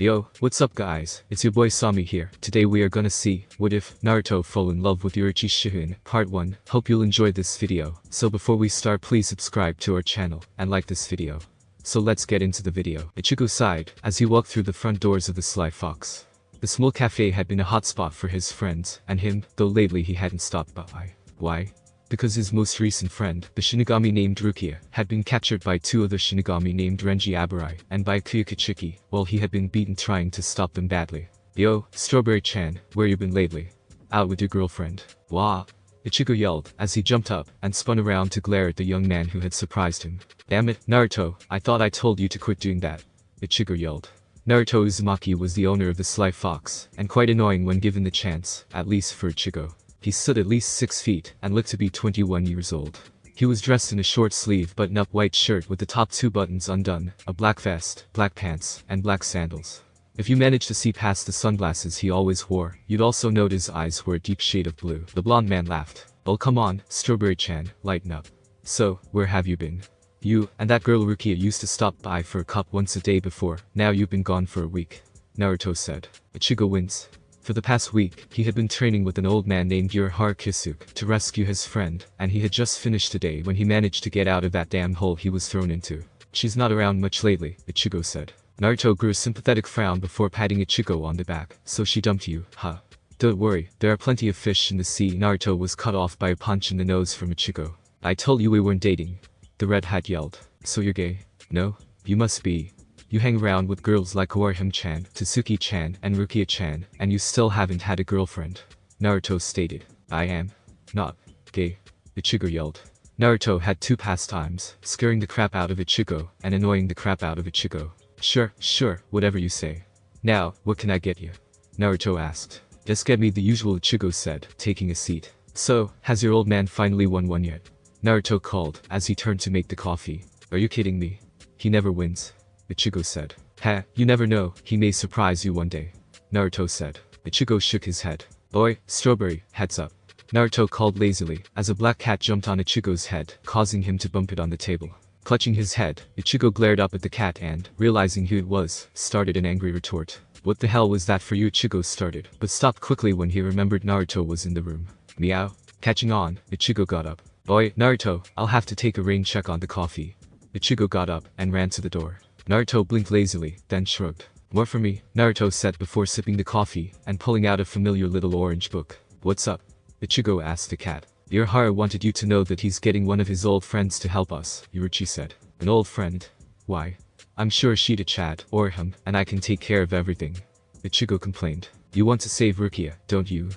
Yo, what's up guys, it's your boy Sami here. Today we are gonna see, what if Naruto fell in love with Yoruichi Shihouin, part 1. Hope you'll enjoy this video. So before we start, please subscribe to our channel, and like this video. So let's get into the video. Ichigo sighed, as he walked through the front doors of the Sly Fox. The small cafe had been a hotspot for his friends, and him, though lately he hadn't stopped by. Why? Because his most recent friend, the Shinigami named Rukia, had been captured by two other Shinigami named Renji Aburai, and by Kuyukichiki, while he had been beaten trying to stop them badly. Yo, Strawberry-chan, where you been lately? Out with your girlfriend. Wah! Ichigo yelled, as he jumped up, and spun around to glare at the young man who had surprised him. Damn it, Naruto, I thought I told you to quit doing that. Ichigo yelled. Naruto Uzumaki was the owner of the Sly Fox, and quite annoying when given the chance, at least for Ichigo. He stood at least 6 feet, and looked to be 21 years old. He was dressed in a short-sleeve button-up white shirt with the top 2 buttons undone, a black vest, black pants, and black sandals. If you managed to see past the sunglasses he always wore, you'd also note his eyes were a deep shade of blue. The blonde man laughed. Oh come on, Strawberry-chan, lighten up. So, where have you been? You and that girl Rukia used to stop by for a cup once a day before, now you've been gone for a week. Naruto said. Ichigo winced. For the past week, he had been training with an old man named Yoruichi Shihouin to rescue his friend, and he had just finished today when he managed to get out of that damn hole he was thrown into. She's not around much lately, Ichigo said. Naruto grew a sympathetic frown before patting Ichigo on the back. So she dumped you, huh? Don't worry, there are plenty of fish in the sea. Naruto was cut off by a punch in the nose from Ichigo. I told you we weren't dating. The red hat yelled. So you're gay? No? You must be. You hang around with girls like Orihime-chan, Tsuki-chan, and Rukia-chan, and you still haven't had a girlfriend. Naruto stated. I am not gay. Ichigo yelled. Naruto had 2 pastimes, scaring the crap out of Ichigo, and annoying the crap out of Ichigo. Sure, whatever you say. Now, what can I get you? Naruto asked. Just get me the usual, Ichigo said, taking a seat. So, has your old man finally won one yet? Naruto called, as he turned to make the coffee. Are you kidding me? He never wins. Ichigo said. Ha, you never know, he may surprise you one day. Naruto said. Ichigo shook his head. Boy, Strawberry, heads up. Naruto called lazily, as a black cat jumped on Ichigo's head, causing him to bump it on the table. Clutching his head, Ichigo glared up at the cat and, realizing who it was, started an angry retort. What the hell was that for you? Ichigo started, but stopped quickly when he remembered Naruto was in the room. Meow. Catching on, Ichigo got up. Boy, Naruto, I'll have to take a rain check on the coffee. Ichigo got up, and ran to the door. Naruto blinked lazily, then shrugged. More for me, Naruto said before sipping the coffee, and pulling out a familiar little orange book. What's up? Ichigo asked the cat. Yoruichi wanted you to know that he's getting one of his old friends to help us, Yoruichi said. An old friend? Why? I'm sure she'd chat, or him, and I can take care of everything. Ichigo complained. You want to save Rukia, don't you?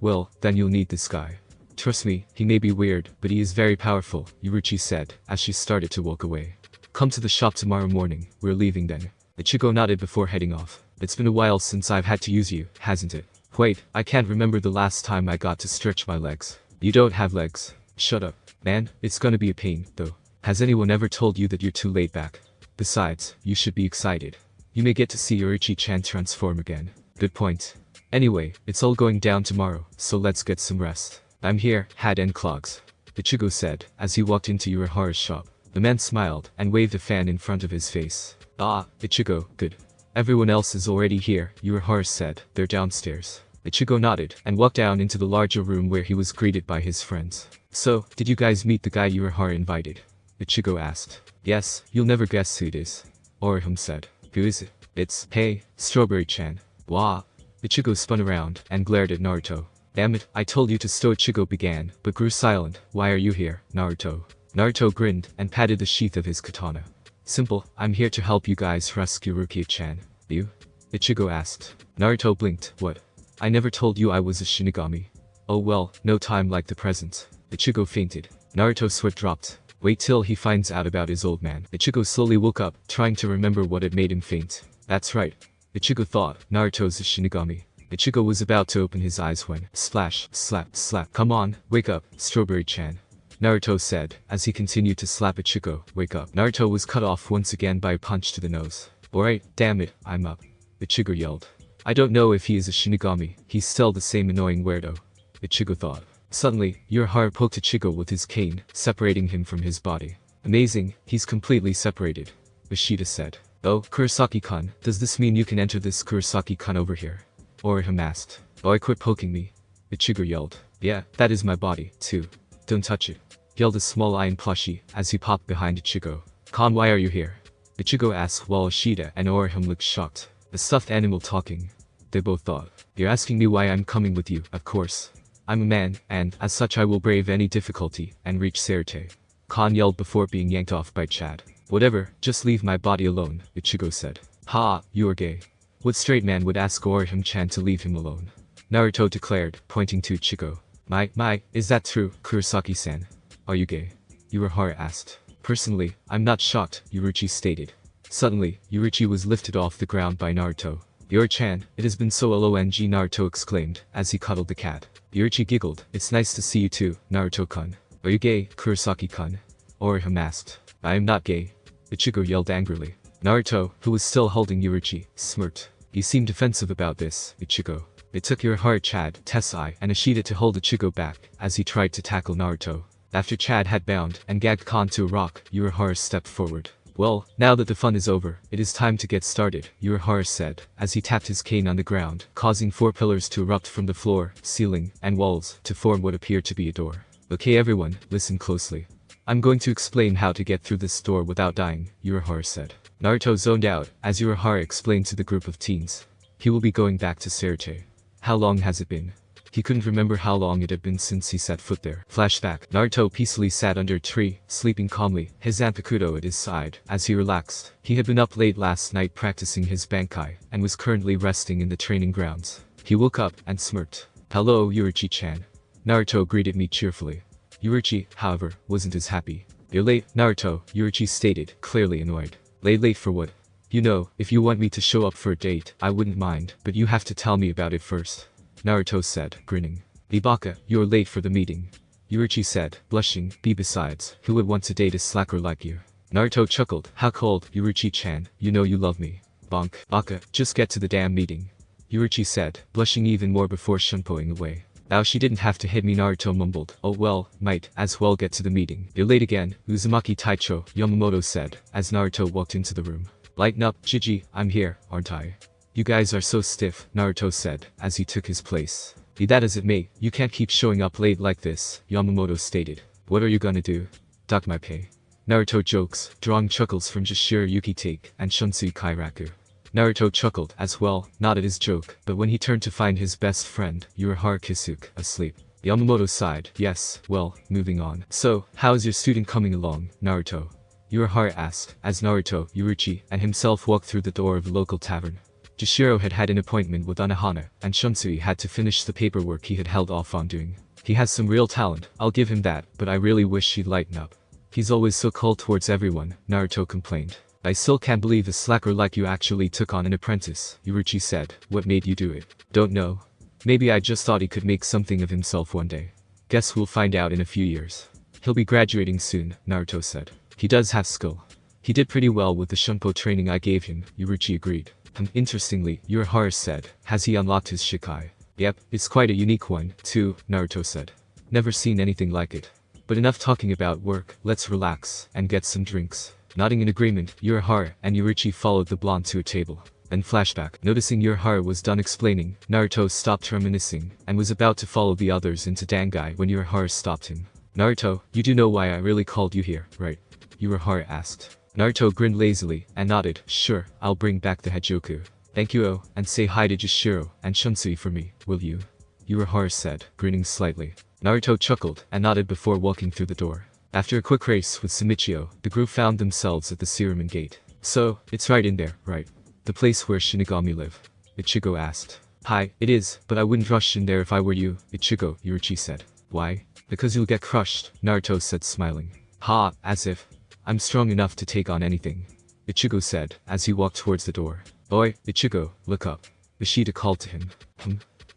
Well, then you'll need this guy. Trust me, he may be weird, but he is very powerful, Yoruichi said, as she started to walk away. Come to the shop tomorrow morning, we're leaving then. Ichigo nodded before heading off. It's been a while since I've had to use you, hasn't it? Wait, I can't remember the last time I got to stretch my legs. You don't have legs. Shut up. Man, it's gonna be a pain, though. Has anyone ever told you that you're too laid back? Besides, you should be excited. You may get to see Yoruichi-chan transform again. Good point. Anyway, it's all going down tomorrow, so let's get some rest. I'm here, hat and clogs. Ichigo said, as he walked into Yoruichi's shop. The man smiled, and waved a fan in front of his face. Ah, Ichigo, good. Everyone else is already here, Yoruichi said. They're downstairs. Ichigo nodded, and walked down into the larger room where he was greeted by his friends. So, did you guys meet the guy Yoruichi invited? Ichigo asked. Yes, you'll never guess who it is. Orihime said. Who is it? It's, hey, Strawberry-chan. Wah. Ichigo spun around, and glared at Naruto. Damn it, I told you to stow. Ichigo began, but grew silent. Why are you here, Naruto? Naruto grinned, and patted the sheath of his katana. Simple, I'm here to help you guys rescue Rukia-chan. You? Ichigo asked. Naruto blinked. What? I never told you I was a Shinigami. Oh well, no time like the present. Ichigo fainted. Naruto's sweat dropped. Wait till he finds out about his old man. Ichigo slowly woke up, trying to remember what had made him faint. That's right. Ichigo thought, Naruto's a Shinigami. Ichigo was about to open his eyes when, splash, slap, slap. Come on, wake up, Strawberry-chan. Naruto said, as he continued to slap Ichigo. Wake up. Naruto was cut off once again by a punch to the nose. Alright, damn it, I'm up. Ichigo yelled. I don't know if he is a Shinigami, he's still the same annoying weirdo. Ichigo thought. Suddenly, Yoruichi poked Ichigo with his cane, separating him from his body. Amazing, he's completely separated. Ishida said. Oh, Kurosaki-kun, does this mean you can enter this Kurosaki-kun over here? Orihime asked. Boy, quit poking me. Ichigo yelled. Yeah, that is my body, too. Don't touch it. Yelled a small iron plushie as he popped behind Ichigo. Kon, why are you here? Ichigo asked while Ishida and Orihime looked shocked. The stuffed animal talking. They both thought. You're asking me why I'm coming with you, of course. I'm a man, and, as such I will brave any difficulty, and reach Serite. Kon yelled before being yanked off by Chad. Whatever, just leave my body alone, Ichigo said. Ha, you are gay. What straight man would ask Orihime-chan to leave him alone? Naruto declared, pointing to Ichigo. Is that true, Kurosaki-san? Are you gay? Urahara asked. Personally, I'm not shocked, Yoruichi stated. Suddenly, Yoruichi was lifted off the ground by Naruto. Yoruichi-chan, it has been so long, Naruto exclaimed, as he cuddled the cat. Yoruichi giggled. It's nice to see you too, Naruto-kun. Are you gay, Kurosaki-kun? Orihime asked. I am not gay. Ichigo yelled angrily. Naruto, who was still holding Yoruichi, smirked. You seem defensive about this, Ichigo. It took Urahara, Chad, Tessai, and Ishida to hold Ichigo back, as he tried to tackle Naruto. After Chad had bound and gagged Kon to a rock, Urahara stepped forward. Well, now that the fun is over, it is time to get started, Urahara said, as he tapped his cane on the ground, causing 4 pillars to erupt from the floor, ceiling, and walls, to form what appeared to be a door. Okay everyone, listen closely. I'm going to explain how to get through this door without dying, Urahara said. Naruto zoned out, as Urahara explained to the group of teens. He will be going back to Serite. How long has it been? He couldn't remember how long it had been since he set foot there. Flashback. Naruto peacefully sat under a tree, sleeping calmly, his Zanpakuto at his side, as he relaxed. He had been up late last night practicing his Bankai, and was currently resting in the training grounds. He woke up, and smirked. Hello, Yoruichi-chan. Naruto greeted me cheerfully. Yoruichi, however, wasn't as happy. You're late, Naruto, Yoruichi stated, clearly annoyed. Late for what? You know, if you want me to show up for a date, I wouldn't mind, but you have to tell me about it first. Naruto said, grinning. Ibaka, you're late for the meeting. Yoruichi said, blushing. Besides, who would want to date a slacker like you? Naruto chuckled. How cold, Yoruichi-chan, you know you love me. Bonk. Baka, just get to the damn meeting. Yoruichi said, blushing even more before shunpoing away. Now she didn't have to hit me, Naruto mumbled. Oh well, might as well get to the meeting. You're late again, Uzumaki Taicho, Yamamoto said, as Naruto walked into the room. Lighten up, Gigi, I'm here, aren't I? You guys are so stiff, Naruto said, as he took his place. Be that as it may, you can't keep showing up late like this, Yamamoto stated. What are you gonna do? Dock my pay. Naruto jokes, drawing chuckles from Jishiro Yukitake and Shunsui Kairaku. Naruto chuckled as well, not at his joke, but when he turned to find his best friend, Urahara Kisuke, asleep. Yamamoto sighed. Yes, well, moving on. So, how is your student coming along, Naruto? Urahara asked, as Naruto, Yoruichi, and himself walked through the door of the local tavern. Jishiro had an appointment with Anohana, and Shunsui had to finish the paperwork he had held off on doing. He has some real talent, I'll give him that, but I really wish he'd lighten up. He's always so cold towards everyone, Naruto complained. I still can't believe a slacker like you actually took on an apprentice, Yoruichi said. What made you do it? Don't know. Maybe I just thought he could make something of himself one day. Guess we'll find out in a few years. He'll be graduating soon, Naruto said. He does have skill. He did pretty well with the shunpo training I gave him, Yoruichi agreed. Interestingly, Urahara said, has he unlocked his Shikai? Yep, it's quite a unique one, too, Naruto said. Never seen anything like it. But enough talking about work, let's relax, and get some drinks. Nodding in agreement, Urahara and Yoruichi followed the blonde to a table. Then flashback. Noticing Urahara was done explaining, Naruto stopped reminiscing, and was about to follow the others into Dangai when Urahara stopped him. Naruto, you do know why I really called you here, right? Urahara asked. Naruto grinned lazily, and nodded. Sure, I'll bring back the Hajoku. Thank you, and say hi to Jishiro and Shunsui for me, will you? Urahara said, grinning slightly. Naruto chuckled, and nodded before walking through the door. After a quick race with Simichio, the group found themselves at the Siraman Gate. So, it's right in there, right? The place where Shinigami live? Ichigo asked. Hi, it is, but I wouldn't rush in there if I were you, Ichigo, Yoruichi said. Why? Because you'll get crushed, Naruto said smiling. Ha, as if. I'm strong enough to take on anything. Ichigo said, as he walked towards the door. Boy, Ichigo, look up. Ishida called to him.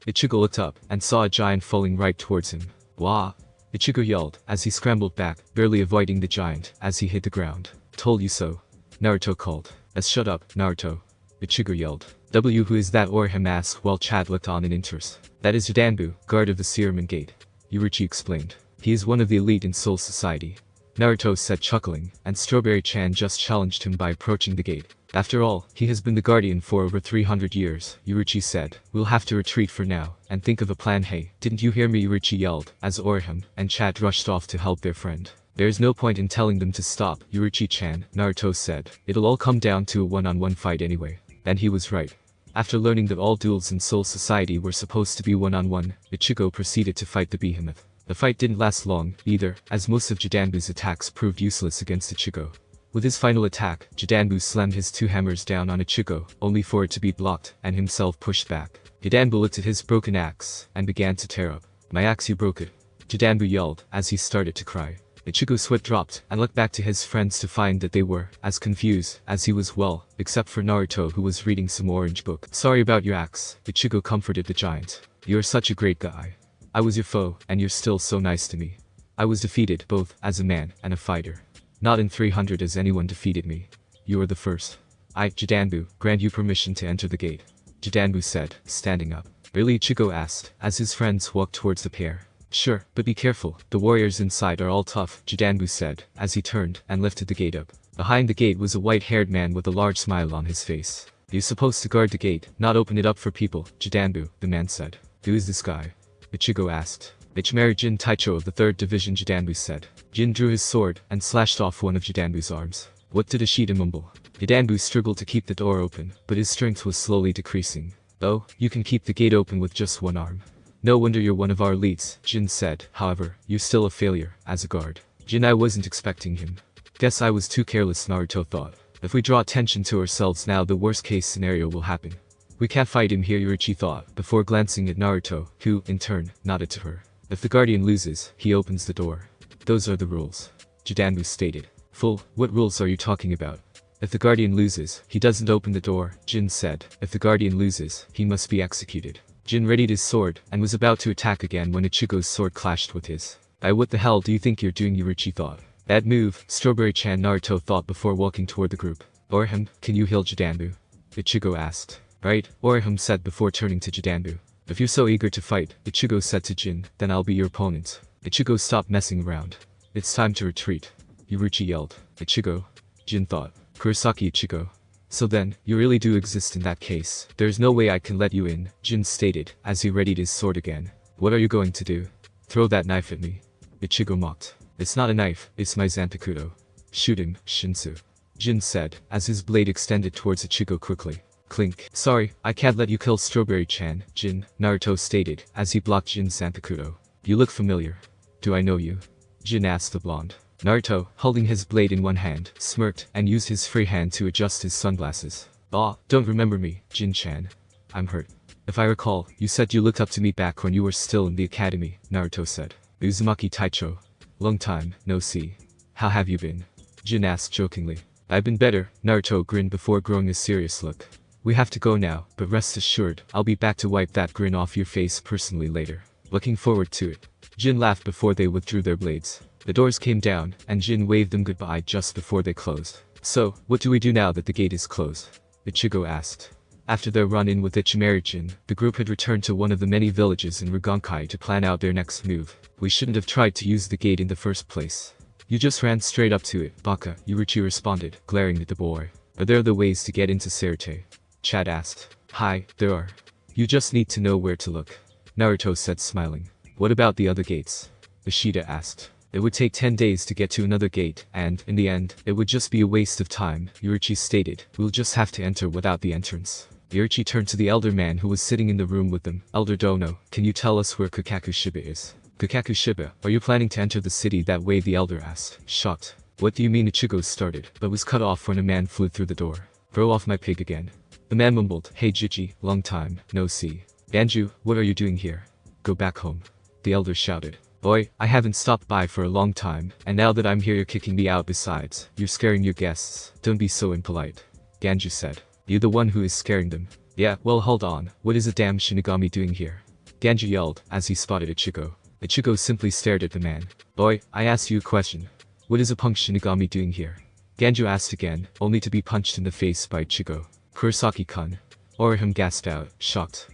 Ichigo looked up, and saw a giant falling right towards him. Wah! Ichigo yelled, as he scrambled back, barely avoiding the giant, as he hit the ground. Told you so. Naruto called. Shut up, Naruto. Ichigo yelled. Who is that? Orihime asked while Chad looked on in interest. That is Danbu, guard of the Siraman Gate. Yoruichi explained. He is one of the elite in Soul Society. Naruto said chuckling, and Strawberry-chan just challenged him by approaching the gate. After all, he has been the guardian for over 300 years, Yoruichi said. We'll have to retreat for now, and think of a plan. Hey, didn't you hear me? Yoruichi yelled, as Orihime and Chad rushed off to help their friend. There's no point in telling them to stop, Yoruichi-chan, Naruto said. It'll all come down to a one-on-one fight anyway. And he was right. After learning that all duels in Soul Society were supposed to be one-on-one, Ichigo proceeded to fight the behemoth. The fight didn't last long, either, as most of Jidanbu's attacks proved useless against Ichigo. With his final attack, Jidanbu slammed his two hammers down on Ichigo, only for it to be blocked, and himself pushed back. Jidanbu looked at his broken axe, and began to tear up. My axe, you broke it. Jidanbu yelled, as he started to cry. Ichigo's sweat dropped, and looked back to his friends to find that they were as confused as he was, well, except for Naruto, who was reading some orange book. Sorry about your axe, Ichigo comforted the giant. You're such a great guy. I was your foe, and you're still so nice to me. I was defeated, both as a man and a fighter. Not in 300 has anyone defeated me. You are the first. I, Jidanbu, grant you permission to enter the gate. Jidanbu said, standing up. Really? Ichigo asked, as his friends walked towards the pair. Sure, but be careful, the warriors inside are all tough, Jidanbu said, as he turned and lifted the gate up. Behind the gate was a white-haired man with a large smile on his face. You're supposed to guard the gate, not open it up for people, Jidanbu, the man said. Who is this guy? Ichigo asked. Ichimari Jin Taicho of the 3rd Division, Jidanbu said. Jin drew his sword and slashed off one of Jidanbu's arms. What did Ishida mumble? Jidanbu struggled to keep the door open, but his strength was slowly decreasing. Oh, you can keep the gate open with just one arm. No wonder you're one of our elites, Jin said. However, you're still a failure, as a guard. Jin, I wasn't expecting him. Guess I was too careless, Naruto thought. If we draw attention to ourselves now, the worst case scenario will happen. We can't fight him here, Yoruichi thought, before glancing at Naruto, who, in turn, nodded to her. If the guardian loses, he opens the door. Those are the rules, Jidanbu stated. Fool, what rules are you talking about? If the guardian loses, he doesn't open the door, Jin said. If the guardian loses, he must be executed. Jin readied his sword, and was about to attack again when Ichigo's sword clashed with his. What the hell do you think you're doing, Yoruichi thought. Bad move, Strawberry-chan, Naruto thought before walking toward the group. Orihime, can you heal Jidanbu? Ichigo asked. Right, Orihime said before turning to Jidanbu. If you're so eager to fight, Ichigo said to Jin, then I'll be your opponent. Ichigo stopped messing around. It's time to retreat, Yoruichi yelled. Ichigo? Jin thought. Kurosaki Ichigo. So then, you really do exist in that case. There's no way I can let you in, Jin stated, as he readied his sword again. What are you going to do? Throw that knife at me. Ichigo mocked. It's not a knife, it's my Zanpakuto. Shoot him, Shinsu. Jin said, as his blade extended towards Ichigo quickly. Clink. Sorry, I can't let you kill Strawberry-chan, Jin, Naruto stated, as he blocked Jin's Zanpakuto. You look familiar. Do I know you? Jin asked the blonde. Naruto, holding his blade in one hand, smirked and used his free hand to adjust his sunglasses. Don't remember me, Jin-chan. I'm hurt. If I recall, you said you looked up to me back when you were still in the academy, Naruto said. Uzumaki Taicho. Long time, no see. How have you been? Jin asked jokingly. I've been better, Naruto grinned before growing a serious look. We have to go now, but rest assured, I'll be back to wipe that grin off your face personally later. Looking forward to it. Jin laughed before they withdrew their blades. The doors came down, and Jin waved them goodbye just before they closed. So, what do we do now that the gate is closed? Ichigo asked. After their run-in with Ichimari-jin, the group had returned to one of the many villages in Rugonkai to plan out their next move. We shouldn't have tried to use the gate in the first place. You just ran straight up to it, Baka, Yoruichi responded, glaring at the boy. Are there other ways to get into Sarate? Chad asked. Hi, there are. You just need to know where to look. Naruto said, smiling. What about the other gates? Ishida asked. It would take 10 days to get to another gate, and, in the end, it would just be a waste of time, Yoruichi stated. We'll just have to enter without the entrance. Yoruichi turned to the elder man who was sitting in the room with them. Elder Dono, can you tell us where Kakakushiba is? Kakakushiba, are you planning to enter the city that way? The elder asked, shocked. What do you mean? Ichigo started, but was cut off when a man flew through the door. Throw off my pig again. The man mumbled, hey Jiji, long time, no see. Banju, what are you doing here? Go back home. The elder shouted. Boy, I haven't stopped by for a long time, and now that I'm here you're kicking me out. Besides, you're scaring your guests. Don't be so impolite. Ganju said. You the one who is scaring them? Yeah, well hold on, what is a damn Shinigami doing here? Ganju yelled, as he spotted Ichigo. Ichigo simply stared at the man. Boy, I asked you a question. What is a punk Shinigami doing here? Ganju asked again, only to be punched in the face by Ichigo. Kurosaki-kun. Orihime gasped out, shocked.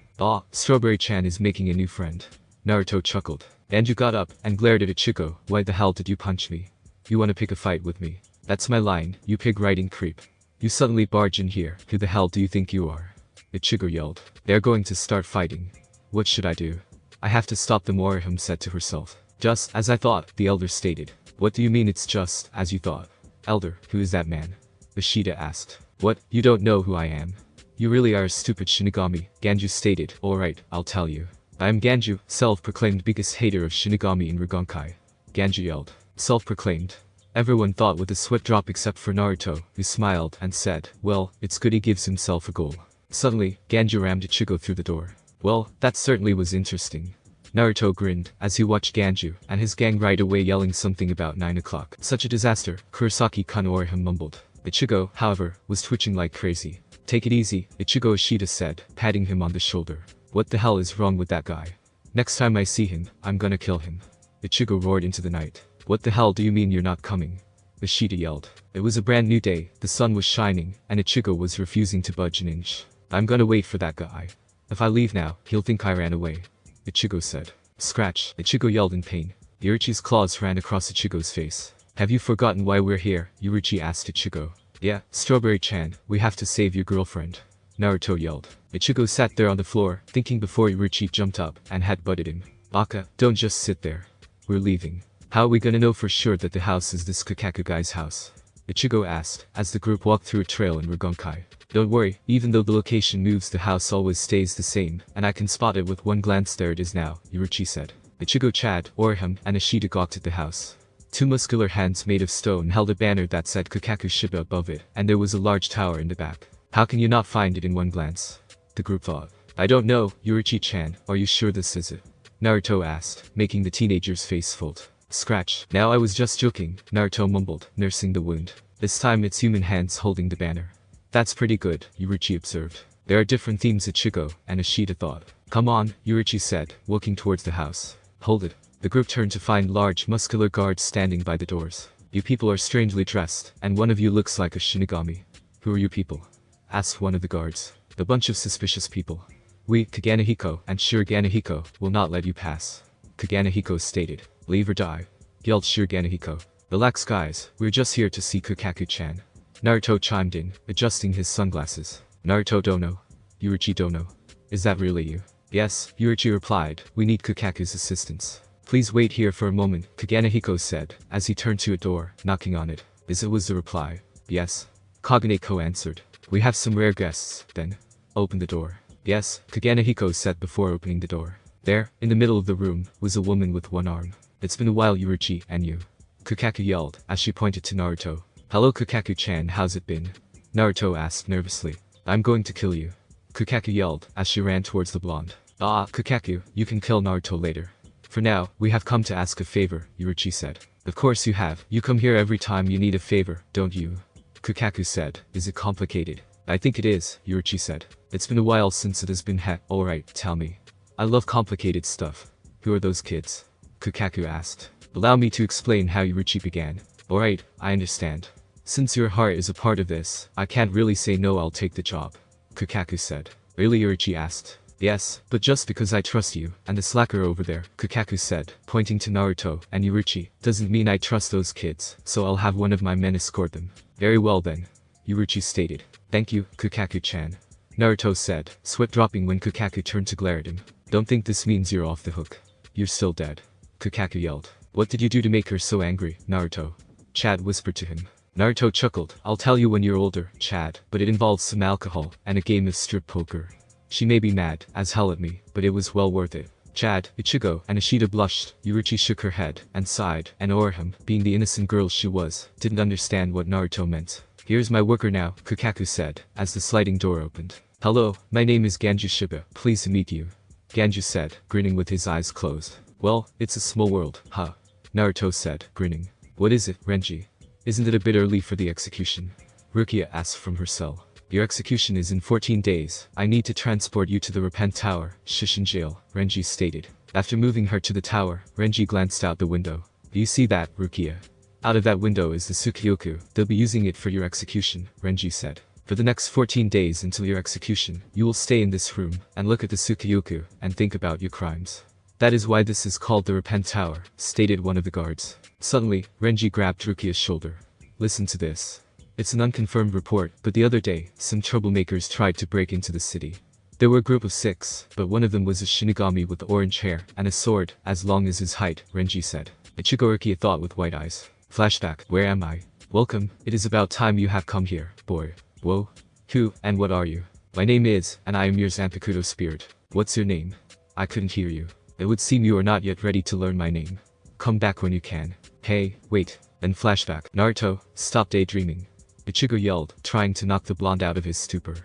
Strawberry-chan is making a new friend. Naruto chuckled. Ganju got up and glared at Ichigo. Why the hell did you punch me? You wanna pick a fight with me? That's my line, you pig-riding creep. You suddenly barge in here. Who the hell do you think you are? Ichigo yelled. They're going to start fighting. What should I do? I have to stop them, Orihime said to herself. Just as I thought, the elder stated. What do you mean it's just as you thought? Elder, who is that man? Ishida asked. What, you don't know who I am? You really are a stupid Shinigami, Ganju stated. Alright, I'll tell you. I am Ganju, self-proclaimed biggest hater of Shinigami in Ragonkai. Ganju yelled. Self-proclaimed. Everyone thought with a sweat drop except for Naruto, who smiled and said, well, it's good he gives himself a goal. Suddenly, Ganju rammed Ichigo through the door. Well, that certainly was interesting. Naruto grinned as he watched Ganju and his gang ride away yelling something about 9 o'clock. Such a disaster, Kurosaki-kun Orihime mumbled. Ichigo, however, was twitching like crazy. Take it easy, Ichigo Ishida said, patting him on the shoulder. What the hell is wrong with that guy? Next time I see him, I'm gonna kill him. Ichigo roared into the night. What the hell do you mean you're not coming? Ishida yelled. It was a brand new day, the sun was shining, and Ichigo was refusing to budge an inch. I'm gonna wait for that guy. If I leave now, he'll think I ran away. Ichigo said. Scratch, Ichigo yelled in pain. Yoruichi's claws ran across Ichigo's face. Have you forgotten why we're here? Yoruichi asked Ichigo. Yeah, Strawberry-chan, we have to save your girlfriend. Naruto yelled. Ichigo sat there on the floor, thinking before Yoruichi jumped up and had butted him. Baka, don't just sit there. We're leaving. How are we gonna know for sure that the house is this Kakaku guy's house? Ichigo asked, as the group walked through a trail in Ragonkai. Don't worry, even though the location moves the house always stays the same, and I can spot it with one glance. There it is now, Yoruichi said. Ichigo, Chad, Orihime, and Ishida gawked at the house. Two muscular hands made of stone held a banner that said Kakaku Shiba above it, and there was a large tower in the back. How can you not find it in one glance? The group thought. I don't know, Yoruichi-chan, are you sure this is it? Naruto asked, making the teenager's face fold. Scratch. Now I was just joking, Naruto mumbled, nursing the wound. This time it's human hands holding the banner. That's pretty good, Yoruichi observed. There are different themes, Ichigo and Ishida thought. Come on, Yoruichi said, walking towards the house. Hold it. The group turned to find large muscular guards standing by the doors. You people are strangely dressed, and one of you looks like a Shinigami. Who are you people? Asked one of the guards. The bunch of suspicious people. We, Kaganehiko and Shiraganehiko, will not let you pass. Kaganehiko stated. Leave or die. Yelled Shiraganehiko. Relax guys, we're just here to see Kakaku-chan. Naruto chimed in, adjusting his sunglasses. Naruto Dono. Yoruichi Dono. Is that really you? Yes, Yoruichi replied, we need Kakaku's assistance. Please wait here for a moment, Kaganehiko said, as he turned to a door, knocking on it. This was the reply. Yes. Kaganehiko answered. We have some rare guests, then. Open the door. Yes, Kaganehiko said before opening the door. There, in the middle of the room, was a woman with one arm. It's been a while, Yoruichi, and you. Kakaku yelled, as she pointed to Naruto. Hello Kakaku-chan, how's it been? Naruto asked nervously. I'm going to kill you. Kakaku yelled, as she ran towards the blonde. Ah, Kakaku, you can kill Naruto later. For now, we have come to ask a favor, Yoruichi said. Of course you have, you come here every time you need a favor, don't you? Kakaku said, is it complicated? I think it is, Yoruichi said. It's been a while since it has been alright, tell me. I love complicated stuff. Who are those kids? Kakaku asked. Allow me to explain how Yoruichi began. Alright, I understand. Since your heart is a part of this, I can't really say no, I'll take the job. Kakaku said. Really, Yoruichi asked. Yes, but just because I trust you, and the slacker over there, Kakaku said, pointing to Naruto and Yoruichi, doesn't mean I trust those kids, so I'll have one of my men escort them. Very well then. Yoruichi stated. Thank you, Kakaku-chan. Naruto said, sweat dropping when Kakaku turned to glare at him. Don't think this means you're off the hook. You're still dead. Kakaku yelled. What did you do to make her so angry, Naruto? Chad whispered to him. Naruto chuckled. I'll tell you when you're older, Chad, but it involves some alcohol and a game of strip poker. She may be mad as hell at me, but it was well worth it. Chad, Ichigo, and Ishida blushed. Yoruichi shook her head and sighed, and Orihime, being the innocent girl she was, didn't understand what Naruto meant. Here's my worker now, Kakaku said, as the sliding door opened. Hello, my name is Ganju Shiba, pleased to meet you. Ganju said, grinning with his eyes closed. Well, it's a small world, huh? Naruto said, grinning. What is it, Renji? Isn't it a bit early for the execution? Rukia asked from her cell. Your execution is in 14 days. I need to transport you to the Repent Tower, Shishin Jail, Renji stated. After moving her to the tower, Renji glanced out the window. Do you see that, Rukia? Out of that window is the Tsukioku. They'll be using it for your execution, Renji said. For the next 14 days until your execution, you will stay in this room and look at the Tsukioku and think about your crimes. That is why this is called the Repent Tower, stated one of the guards. Suddenly, Renji grabbed Rukia's shoulder. Listen to this. It's an unconfirmed report, but the other day, some troublemakers tried to break into the city. There were a group of 6, but one of them was a Shinigami with orange hair and a sword as long as his height, Renji said. Ichigo thought with white eyes. Flashback, where am I? Welcome, it is about time you have come here, boy. Whoa. Who, and what are you? My name is, and I am your Zanpakuto spirit. What's your name? I couldn't hear you. It would seem you are not yet ready to learn my name. Come back when you can. Hey, wait. Then flashback. Naruto, stop daydreaming. Ichigo yelled, trying to knock the blonde out of his stupor.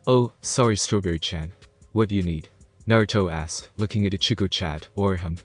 Oh, sorry Strawberry-chan. What do you need? Naruto asked, looking at Ichigo-chan,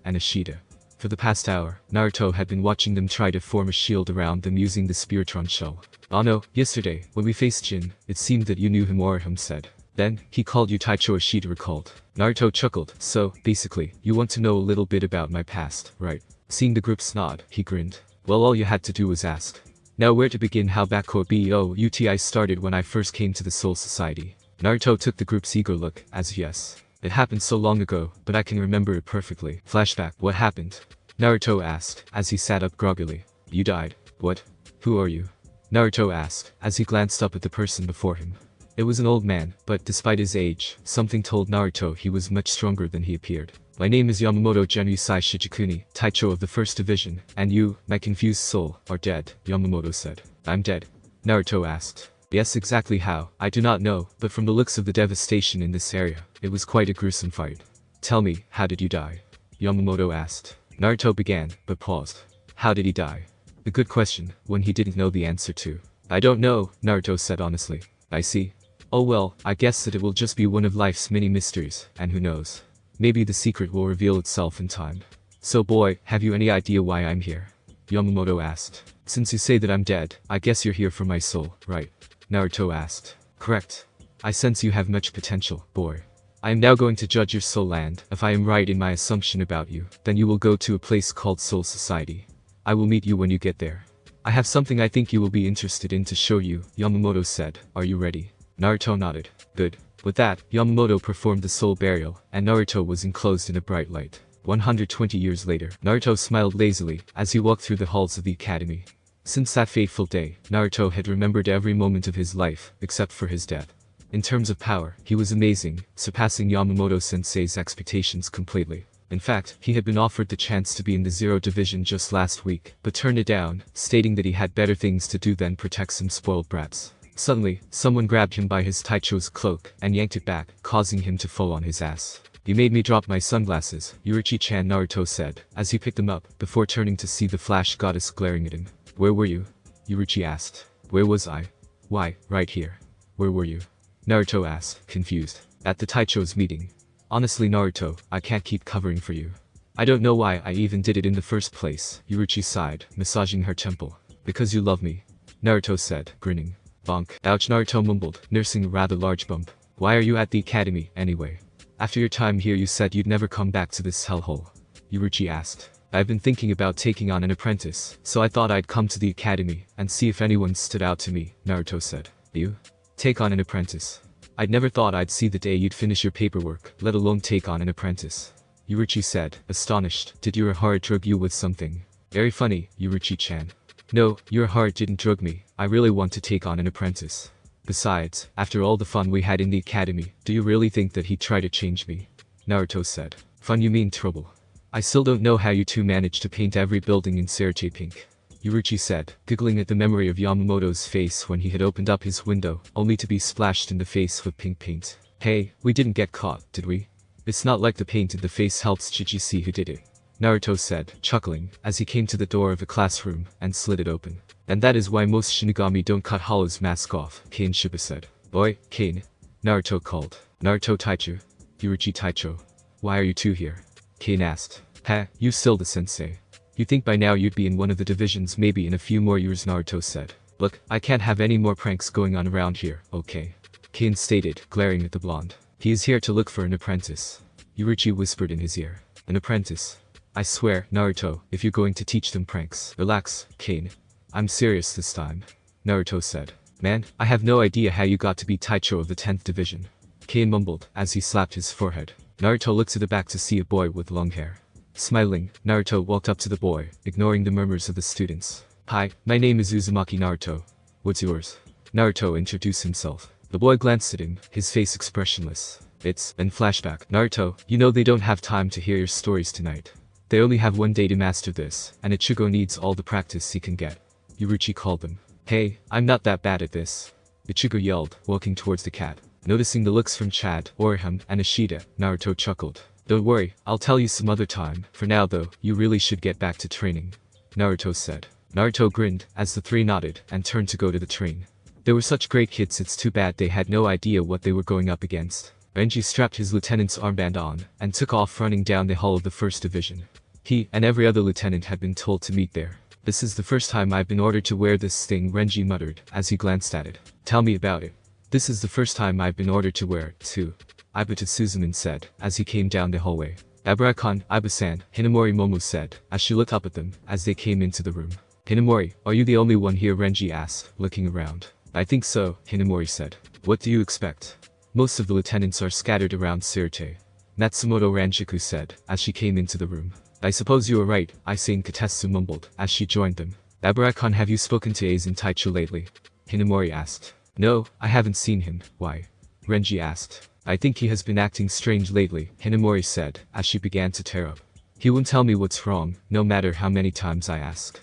and Ishida. For the past hour, Naruto had been watching them try to form a shield around them using the Spiritron shell. Oh no, yesterday, when we faced Jin, it seemed that you knew him, said. Then, he called you Taicho, Ishida recalled. Naruto chuckled, so, basically, you want to know a little bit about my past, right? Seeing the group's nod, he grinned. Well, all you had to do was ask. Now where to begin? How BOUTI started when I first came to the Soul Society. Naruto took the group's eager look, as yes. It happened so long ago, but I can remember it perfectly. Flashback, what happened? Naruto asked, as he sat up groggily. You died. What? Who are you? Naruto asked, as he glanced up at the person before him. It was an old man, but despite his age, something told Naruto he was much stronger than he appeared. My name is Yamamoto Yoruichi Shihouin, Taicho of the 1st Division, and you, my confused soul, are dead, Yamamoto said. I'm dead? Naruto asked. Yes, exactly how, I do not know, but from the looks of the devastation in this area, it was quite a gruesome fight. Tell me, how did you die? Yamamoto asked. Naruto began, but paused. How did he die? A good question, one he didn't know the answer to. I don't know, Naruto said honestly. I see. Oh well, I guess that it will just be one of life's many mysteries, and who knows. Maybe the secret will reveal itself in time. So boy, have you any idea why I'm here? Yamamoto asked. Since you say that I'm dead, I guess you're here for my soul, right? Naruto asked. Correct. I sense you have much potential, boy. I am now going to judge your soul, and if I am right in my assumption about you, then you will go to a place called Soul Society. I will meet you when you get there. I have something I think you will be interested in to show you, Yamamoto said. Are you ready? Naruto nodded. Good. With that, Yamamoto performed the soul burial, and Naruto was enclosed in a bright light. 120 years later, Naruto smiled lazily as he walked through the halls of the academy. Since that fateful day, Naruto had remembered every moment of his life, except for his death. In terms of power, he was amazing, surpassing Yamamoto-sensei's expectations completely. In fact, he had been offered the chance to be in the 0 Division just last week, but turned it down, stating that he had better things to do than protect some spoiled brats. Suddenly, someone grabbed him by his Taicho's cloak and yanked it back, causing him to fall on his ass. You made me drop my sunglasses, Yoruichi-chan, Naruto said, as he picked them up, before turning to see the flash goddess glaring at him. Where were you? Yoruichi asked. Where was I? Why, right here. Where were you? Naruto asked, confused. At the Taicho's meeting. Honestly Naruto, I can't keep covering for you. I don't know why I even did it in the first place, Yoruichi sighed, massaging her temple. Because you love me. Naruto said, grinning. Bonk. Ouch, Naruto mumbled, nursing a rather large bump. Why are you at the academy, anyway? After your time here you said you'd never come back to this hellhole. Yoruichi asked. I've been thinking about taking on an apprentice, so I thought I'd come to the academy and see if anyone stood out to me, Naruto said. You? Take on an apprentice? I'd never thought I'd see the day you'd finish your paperwork, let alone take on an apprentice. Yoruichi said, astonished. Did your heart drug you with something? Very funny, Yoruichi-chan. No, your heart didn't drug me. I really want to take on an apprentice. Besides, after all the fun we had in the academy, do you really think that he'd try to change me? Naruto said. Fun, you mean trouble? I still don't know how you two managed to paint every building in Serite pink. Yoruichi said, giggling at the memory of Yamamoto's face when he had opened up his window, only to be splashed in the face with pink paint. Hey, we didn't get caught, did we? It's not like the paint in the face helps Chichi see who did it. Naruto said, chuckling, as he came to the door of a classroom and slid it open. And that is why most Shinigami don't cut Hollow's mask off, Kane Shiba said. Boy, Kane. Naruto called. Naruto Taicho. Yoruichi Taicho. Why are you two here? Kane asked. Ha, you still the sensei. You think by now you'd be in one of the divisions maybe in a few more years, Naruto said. Look, I can't have any more pranks going on around here, okay? Kane stated, glaring at the blonde. He is here to look for an apprentice. Yoruichi whispered in his ear. An apprentice? I swear, Naruto, if you're going to teach them pranks. Relax, Kane. I'm serious this time. Naruto said. Man, I have no idea how you got to be Taicho of the 10th Division. Kane mumbled, as he slapped his forehead. Naruto looked to the back to see a boy with long hair. Smiling, Naruto walked up to the boy, ignoring the murmurs of the students. Hi, my name is Uzumaki Naruto. What's yours? Naruto introduced himself. The boy glanced at him, his face expressionless. Then flashback. Naruto, you know they don't have time to hear your stories tonight. They only have one day to master this, and Ichigo needs all the practice he can get. Yoruichi called them. Hey, I'm not that bad at this. Ichigo yelled, walking towards the cat. Noticing the looks from Chad, Orihime, and Ishida, Naruto chuckled. Don't worry, I'll tell you some other time. For now though, you really should get back to training. Naruto said. Naruto grinned, as the three nodded, and turned to go to the train. They were such great kids, it's too bad they had no idea what they were going up against. Renji strapped his lieutenant's armband on, and took off running down the hall of the first division. He and every other lieutenant had been told to meet there. This is the first time I've been ordered to wear this thing, Renji muttered, as he glanced at it. Tell me about it. This is the first time I've been ordered to wear it, too. Iba to Suzuman said, as he came down the hallway. Abarakon, Iba-san, Hinamori Momo said, as she looked up at them, as they came into the room. Hinamori, are you the only one here? Renji asked, looking around. I think so, Hinamori said. What do you expect? Most of the lieutenants are scattered around Sirte. Matsumoto Ranjiku said, as she came into the room. I suppose you are right, Ise Katetsu mumbled, as she joined them. Abarakon, have you spoken to Aizen Taicho lately? Hinamori asked. No, I haven't seen him. Why? Renji asked. I think he has been acting strange lately, Hinamori said, as she began to tear up. He won't tell me what's wrong, no matter how many times I ask.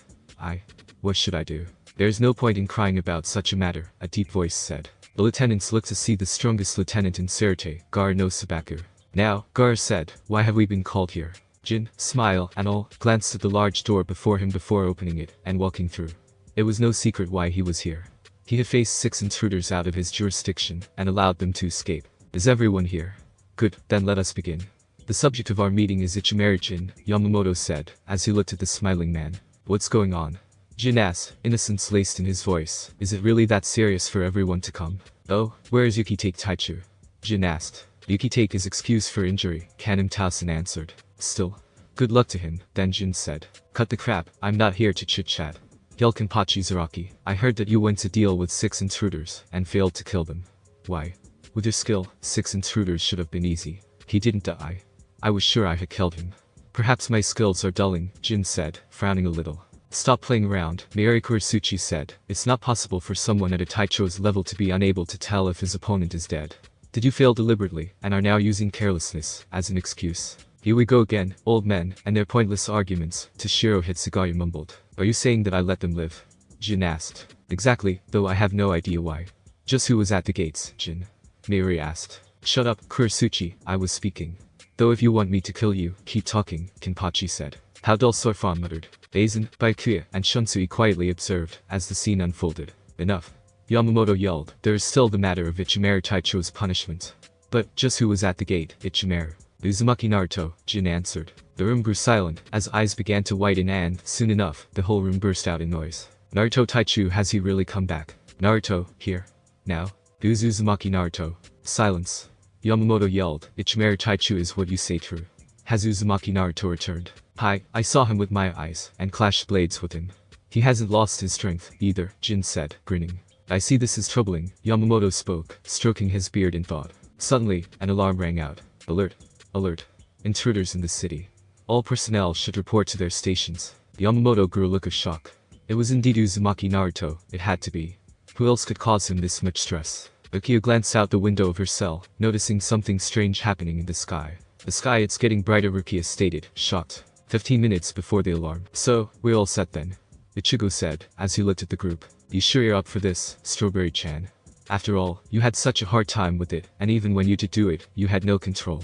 What should I do? There's no point in crying about such a matter, a deep voice said. The lieutenants looked to see the strongest lieutenant in Sirte, Gar no Sabaku. Now, Gar said, why have we been called here? Jin, Smile, and all, glanced at the large door before him before opening it, and walking through. It was no secret why he was here. He had faced 6 intruders out of his jurisdiction, and allowed them to escape. Is everyone here? Good, then let us begin. The subject of our meeting is Ichimari Jin, Yamamoto said, as he looked at the smiling man. What's going on? Jin asked, innocence laced in his voice. Is it really that serious for everyone to come? Oh, where is Yukitake Taichu? Jin asked. Yukitake is excused for injury, Kanem Tausen answered. Still. Good luck to him, then Jin said. Cut the crap, I'm not here to chit-chat. Yelkenpachi Zaraki, I heard that you went to deal with 6 intruders, and failed to kill them. Why? With your skill, 6 intruders should have been easy. He didn't die. I was sure I had killed him. Perhaps my skills are dulling, Jin said, frowning a little. Stop playing around, Miari Kurisuchi said. It's not possible for someone at a Taicho's level to be unable to tell if his opponent is dead. Did you fail deliberately, and are now using carelessness as an excuse? Here we go again, old men, and their pointless arguments, Toshiro Hitsugaya mumbled. Are you saying that I let them live? Jin asked. Exactly, though I have no idea why. Just who was at the gates, Jin? Miari asked. Shut up, Kurisuchi, I was speaking. Though if you want me to kill you, keep talking, Kenpachi said. How dull, Sorfan muttered. Aizen, Baikuya, and Shunsui quietly observed, as the scene unfolded. Enough. Yamamoto yelled. There is still the matter of Ichimari Taicho's punishment. But, just who was at the gate, Ichimari? Uzumaki Naruto, Jin answered. The room grew silent, as eyes began to widen and, soon enough, the whole room burst out in noise. Naruto Taichu, has he really come back? Naruto, here. Now? Uzumaki Naruto. Silence. Yamamoto yelled. Ichimari Taichu, is what you say true? Has Uzumaki Naruto returned? Hi, I saw him with my eyes, and clashed blades with him. He hasn't lost his strength, either, Jin said, grinning. I see this is troubling, Yamamoto spoke, stroking his beard in thought. Suddenly, an alarm rang out. Alert. Alert. Intruders in the city. All personnel should report to their stations. Yamamoto grew a look of shock. It was indeed Uzumaki Naruto, it had to be. Who else could cause him this much stress? Ukiyo glanced out the window of her cell, noticing something strange happening in the sky. The sky, it's getting brighter, Rukia stated, shocked. 15 minutes before the alarm. So, we're all set then. Ichigo said, as he looked at the group. You sure you're up for this, Strawberry-chan? After all, you had such a hard time with it, and even when you did do it, you had no control.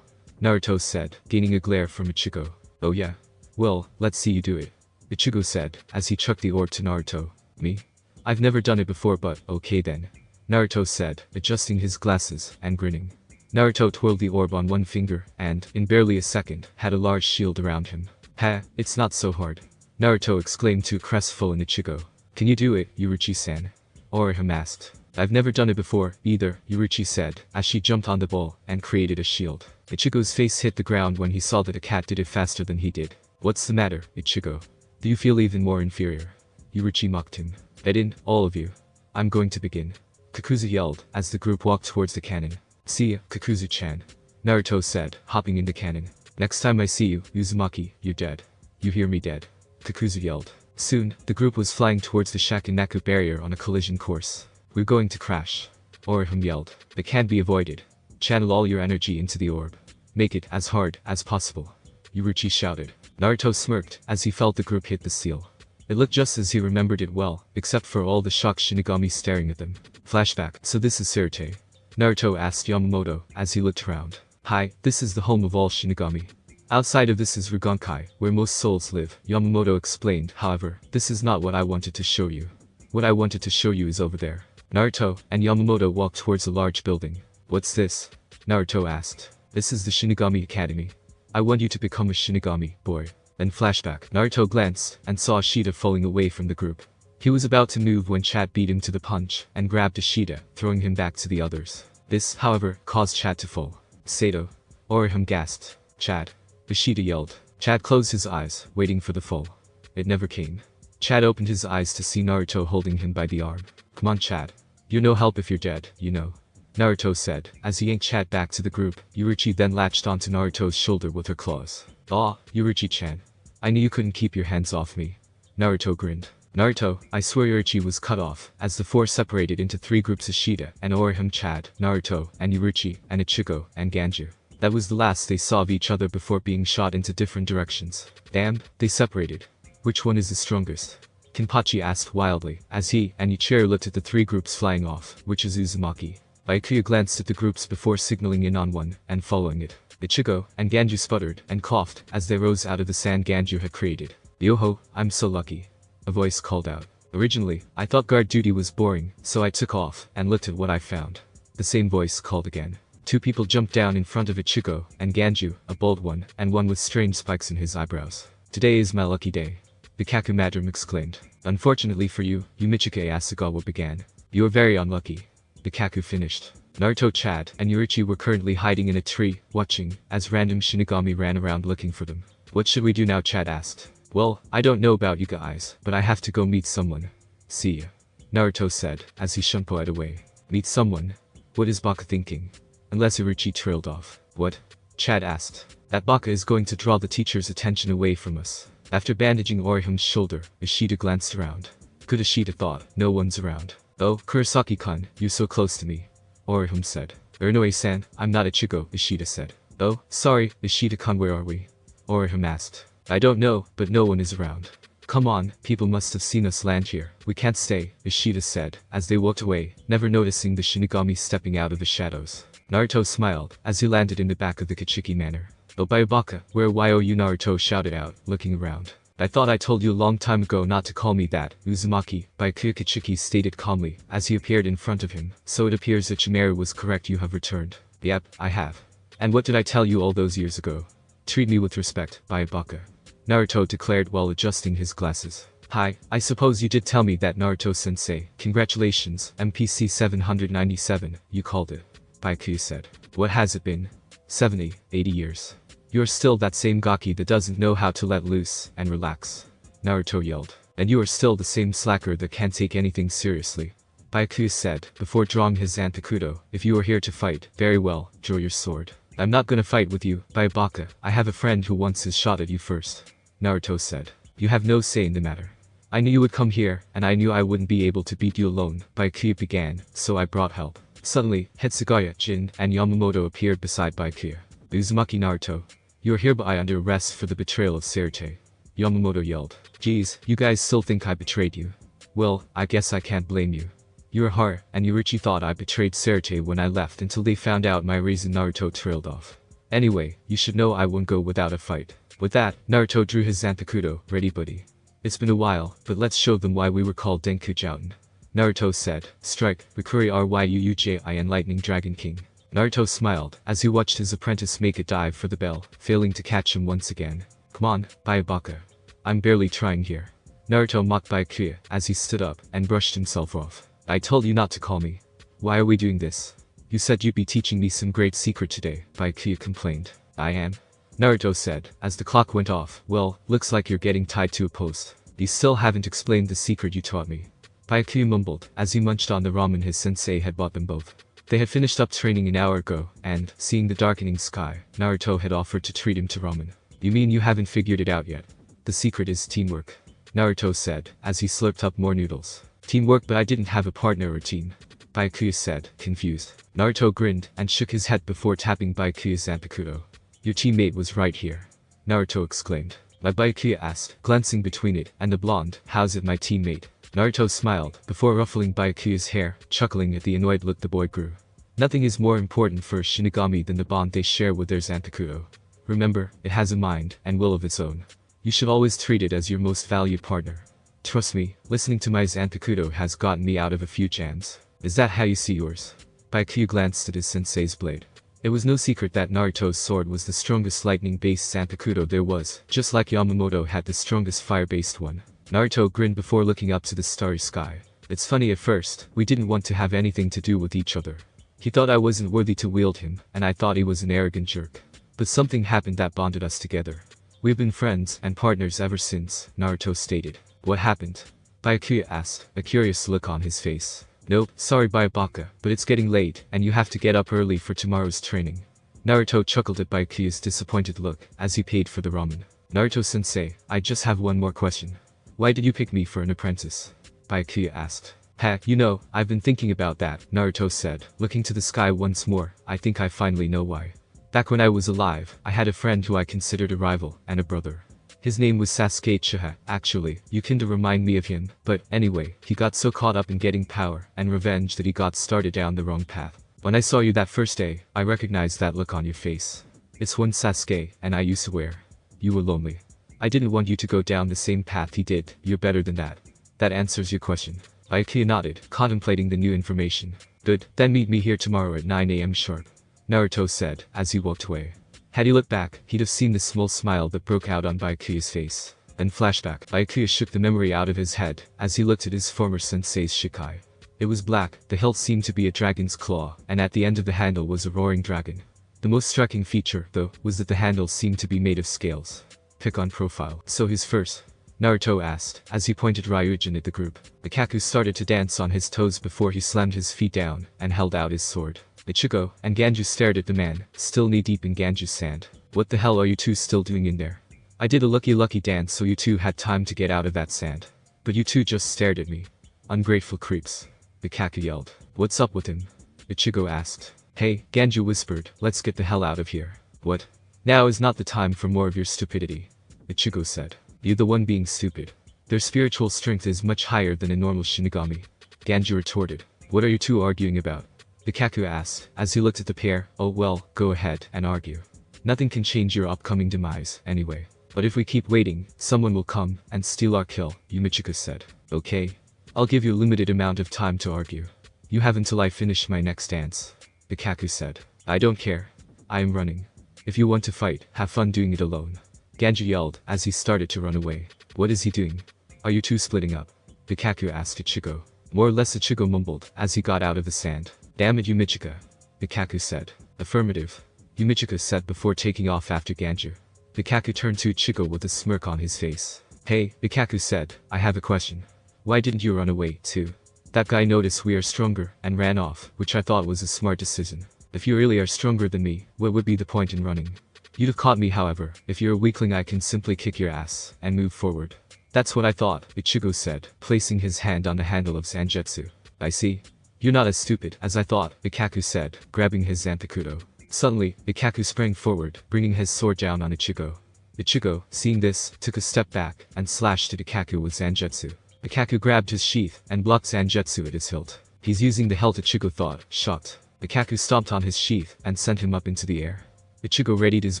Naruto said, gaining a glare from Ichigo. Oh yeah? Well, let's see you do it. Ichigo said, as he chucked the orb to Naruto. Me? I've never done it before, but, okay then. Naruto said, adjusting his glasses, and grinning. Naruto twirled the orb on one finger, and, in barely a second, had a large shield around him. Ha, it's not so hard. Naruto exclaimed to crestfallen Ichigo. Can you do it, Yoruichi-san? Orihime asked. I've never done it before, either, Yoruichi said, as she jumped on the ball, and created a shield. Ichigo's face hit the ground when he saw that a cat did it faster than he did. What's the matter, Ichigo? Do you feel even more inferior? Yoruichi mocked him. Get in, all of you. I'm going to begin. Kakuzu yelled, as the group walked towards the cannon. See ya, Kakuzu-chan. Naruto said, hopping into cannon. Next time I see you, Uzumaki, you're dead. You hear me, dead? Kakuzu yelled. Soon, the group was flying towards the Shakinaku barrier on a collision course. We're going to crash. Orihime yelled. It can't be avoided. Channel all your energy into the orb. Make it as hard as possible. Yoruichi shouted. Naruto smirked as he felt the group hit the seal. It looked just as he remembered it well, except for all the shocked Shinigami staring at them. Flashback. So this is Sarate? Naruto asked Yamamoto as he looked around. Hi, this is the home of all Shinigami. Outside of this is Rugonkai, where most souls live, Yamamoto explained. However, this is not what I wanted to show you. What I wanted to show you is over there. Naruto and Yamamoto walked towards a large building. What's this? Naruto asked. This is the Shinigami Academy. I want you to become a Shinigami, boy. Then flashback. Naruto glanced and saw Ishida falling away from the group. He was about to move when Chad beat him to the punch and grabbed Ishida, throwing him back to the others. This, however, caused Chad to fall. Sato. Orihime gasped. Chad. Ishida yelled. Chad closed his eyes, waiting for the fall. It never came. Chad opened his eyes to see Naruto holding him by the arm. Come on, Chad. You're no help if you're dead, you know. Naruto said, as he yanked Chad back to the group. Yoruichi then latched onto Naruto's shoulder with her claws. Aw, Yoruichi-chan. I knew you couldn't keep your hands off me. Naruto grinned. Naruto, I swear. Yoruichi was cut off, as the four separated into three groups: Ishida and Orihime, Chad, Naruto, and Yoruichi, and Ichigo, and Ganju. That was the last they saw of each other before being shot into different directions. Damn, they separated. Which one is the strongest? Kenpachi asked wildly, as he and Ichiro looked at the three groups flying off. Which is Uzumaki? Byakuya glanced at the groups before signaling in on one, and following it. Ichigo and Ganju sputtered and coughed as they rose out of the sand Ganju had created. Yoho, I'm so lucky. A voice called out. Originally, I thought guard duty was boring, so I took off and looked at what I found. The same voice called again. Two people jumped down in front of Ichigo and Ganju, a bald one, and one with strange spikes in his eyebrows. Today is my lucky day. The Kaku Madram exclaimed. Unfortunately for you, Yumichika Asagawa began. You are very unlucky. The Kaku finished. Naruto, Chad, and Yoruichi were currently hiding in a tree, watching, as random Shinigami ran around looking for them. What should we do now? Chad asked. Well, I don't know about you guys, but I have to go meet someone. See ya. Naruto said, as he shunpoed away. Meet someone? What is Baka thinking? Unless Yoruichi trailed off. What? Chad asked. That Baka is going to draw the teacher's attention away from us. After bandaging Orihime's shoulder, Ishida glanced around. Good, Ishida thought. No one's around. Oh, Kurosaki-kun, you're so close to me. Orihime said. Inoue-san, I'm not Ichigo, Ishida said. Oh, sorry, Ishida-kun, where are we? Orihime asked. I don't know, but no one is around. Come on, people must have seen us land here. We can't stay, Ishida said, as they walked away, never noticing the Shinigami stepping out of the shadows. Naruto smiled, as he landed in the back of the Kichiki Manor. Oh, Baka, where you? Naruto shouted out, looking around. I thought I told you a long time ago not to call me that, Uzumaki, Byakuya Kichiki stated calmly, as he appeared in front of him. So it appears that Chimaru was correct, you have returned. Yep, I have. And what did I tell you all those years ago? Treat me with respect, Baka. Naruto declared while adjusting his glasses. Hi, I suppose you did tell me that, Naruto-sensei. Congratulations, MPC 797, you called it. Byakuya said. What has it been? 70, 80 years. You're still that same gaki that doesn't know how to let loose and relax. Naruto yelled. And you are still the same slacker that can't take anything seriously. Byakuya said, before drawing his Zanpakuto. If you are here to fight, very well, draw your sword. I'm not gonna fight with you, Baka. I have a friend who wants his shot at you first. Naruto said. You have no say in the matter. I knew you would come here, and I knew I wouldn't be able to beat you alone, Byakuya began, so I brought help. Suddenly, Hitsugaya, Jin, and Yamamoto appeared beside Byakuya. Uzumaki, Naruto. You are hereby under arrest for the betrayal of Sarate. Yamamoto yelled. Geez, you guys still think I betrayed you? Well, I guess I can't blame you. Urahara and Yoruichi thought I betrayed Sarate when I left until they found out my reason. Naruto trailed off. Anyway, you should know I won't go without a fight. With that, Naruto drew his Zanpakuto. Ready, buddy? It's been a while, but let's show them why we were called Denkujouten. Naruto said. Strike, Rikuri Ryuuji and Lightning Dragon King. Naruto smiled, as he watched his apprentice make a dive for the bell, failing to catch him once again. Come on, Baka. I'm barely trying here. Naruto mocked Byakuya, as he stood up, and brushed himself off. I told you not to call me. Why are we doing this? You said you'd be teaching me some great secret today, Byakuya complained. I am. Naruto said, as the clock went off. Well, looks like you're getting tied to a post. You still haven't explained the secret you taught me. Byakuya mumbled, as he munched on the ramen his sensei had bought them both. They had finished up training an hour ago, and, seeing the darkening sky, Naruto had offered to treat him to ramen. You mean you haven't figured it out yet? The secret is teamwork. Naruto said, as he slurped up more noodles. Teamwork, but I didn't have a partner or team. Byakuya said, confused. Naruto grinned and shook his head before tapping Byakuya's Zanpakuto. Your teammate was right here. Naruto exclaimed. My Byakuya asked, glancing between it and the blonde, how's it my teammate? Naruto smiled, before ruffling Byakuya's hair, chuckling at the annoyed look the boy grew. Nothing is more important for a Shinigami than the bond they share with their Zanpakuto. Remember, it has a mind and will of its own. You should always treat it as your most valued partner. Trust me, listening to my Zanpakuto has gotten me out of a few jams. Is that how you see yours? Byakuya glanced at his sensei's blade. It was no secret that Naruto's sword was the strongest lightning-based Zanpakuto there was, just like Yamamoto had the strongest fire-based one. Naruto grinned before looking up to the starry sky. It's funny, at first, we didn't want to have anything to do with each other. He thought I wasn't worthy to wield him, and I thought he was an arrogant jerk. But something happened that bonded us together. We've been friends and partners ever since, Naruto stated. What happened? Byakuya asked, a curious look on his face. Nope, sorry Byakuya, but it's getting late, and you have to get up early for tomorrow's training. Naruto chuckled at Byakuya's disappointed look, as he paid for the ramen. Naruto-sensei, I just have one more question. Why did you pick me for an apprentice? Byakuya asked. Heck, you know, I've been thinking about that, Naruto said, looking to the sky once more. I think I finally know why. Back when I was alive, I had a friend who I considered a rival, and a brother. His name was Sasuke Uchiha. Actually, you kinda remind me of him, but anyway, he got so caught up in getting power and revenge that he got started down the wrong path. When I saw you that first day, I recognized that look on your face. It's one Sasuke, and I used to wear. You were lonely. I didn't want you to go down the same path he did. You're better than that. That answers your question. Byakuya nodded, contemplating the new information. Good, then meet me here tomorrow at 9 AM sharp. Naruto said, as he walked away. Had he looked back, he'd have seen the small smile that broke out on Byakuya's face. Then flashback, Byakuya shook the memory out of his head, as he looked at his former sensei's Shikai. It was black, the hilt seemed to be a dragon's claw, and at the end of the handle was a roaring dragon. The most striking feature, though, was that the handle seemed to be made of scales. Pick on profile. So who's first? Naruto asked, as he pointed Ryujin at the group. Ikaku started to dance on his toes before he slammed his feet down, and held out his sword. Ichigo and Ganju stared at the man, still knee-deep in Ganju's sand. What the hell are you two still doing in there? I did a lucky dance so you two had time to get out of that sand. But you two just stared at me. Ungrateful creeps. Ikaku yelled. What's up with him? Ichigo asked. Hey, Ganju whispered, let's get the hell out of here. What? Now is not the time for more of your stupidity. Ichigo said. You're the one being stupid. Their spiritual strength is much higher than a normal Shinigami. Ganju retorted. What are you two arguing about? Ikaku asked, as he looked at the pair. Oh well, go ahead and argue. Nothing can change your upcoming demise, anyway. But if we keep waiting, someone will come and steal our kill, Yumichika said. Okay. I'll give you a limited amount of time to argue. You have until I finish my next dance. Ikaku said. I don't care. I am running. If you want to fight, have fun doing it alone. Ganju yelled, as he started to run away. What is he doing? Are you two splitting up? Ikaku asked Ichigo. More or less, Ichigo mumbled, as he got out of the sand. Damn it, Yumichika. Ikaku said. Affirmative. Yumichika said before taking off after Ganju. Ikaku turned to Ichigo with a smirk on his face. Hey, Ikaku said, I have a question. Why didn't you run away, too? That guy noticed we are stronger, and ran off, which I thought was a smart decision. If you really are stronger than me, what would be the point in running? You'd have caught me, however. If you're a weakling, I can simply kick your ass, and move forward. That's what I thought, Ichigo said, placing his hand on the handle of Zangetsu. I see. You're not as stupid as I thought, Ikaku said, grabbing his Zanpakuto. Suddenly, Ikaku sprang forward, bringing his sword down on Ichigo. Ichigo, seeing this, took a step back, and slashed at Ikaku with Zangetsu. Ikaku grabbed his sheath, and blocked Zangetsu at his hilt. He's using the hilt, Ichigo thought, shocked. Ikaku stomped on his sheath, and sent him up into the air. Ichigo readied his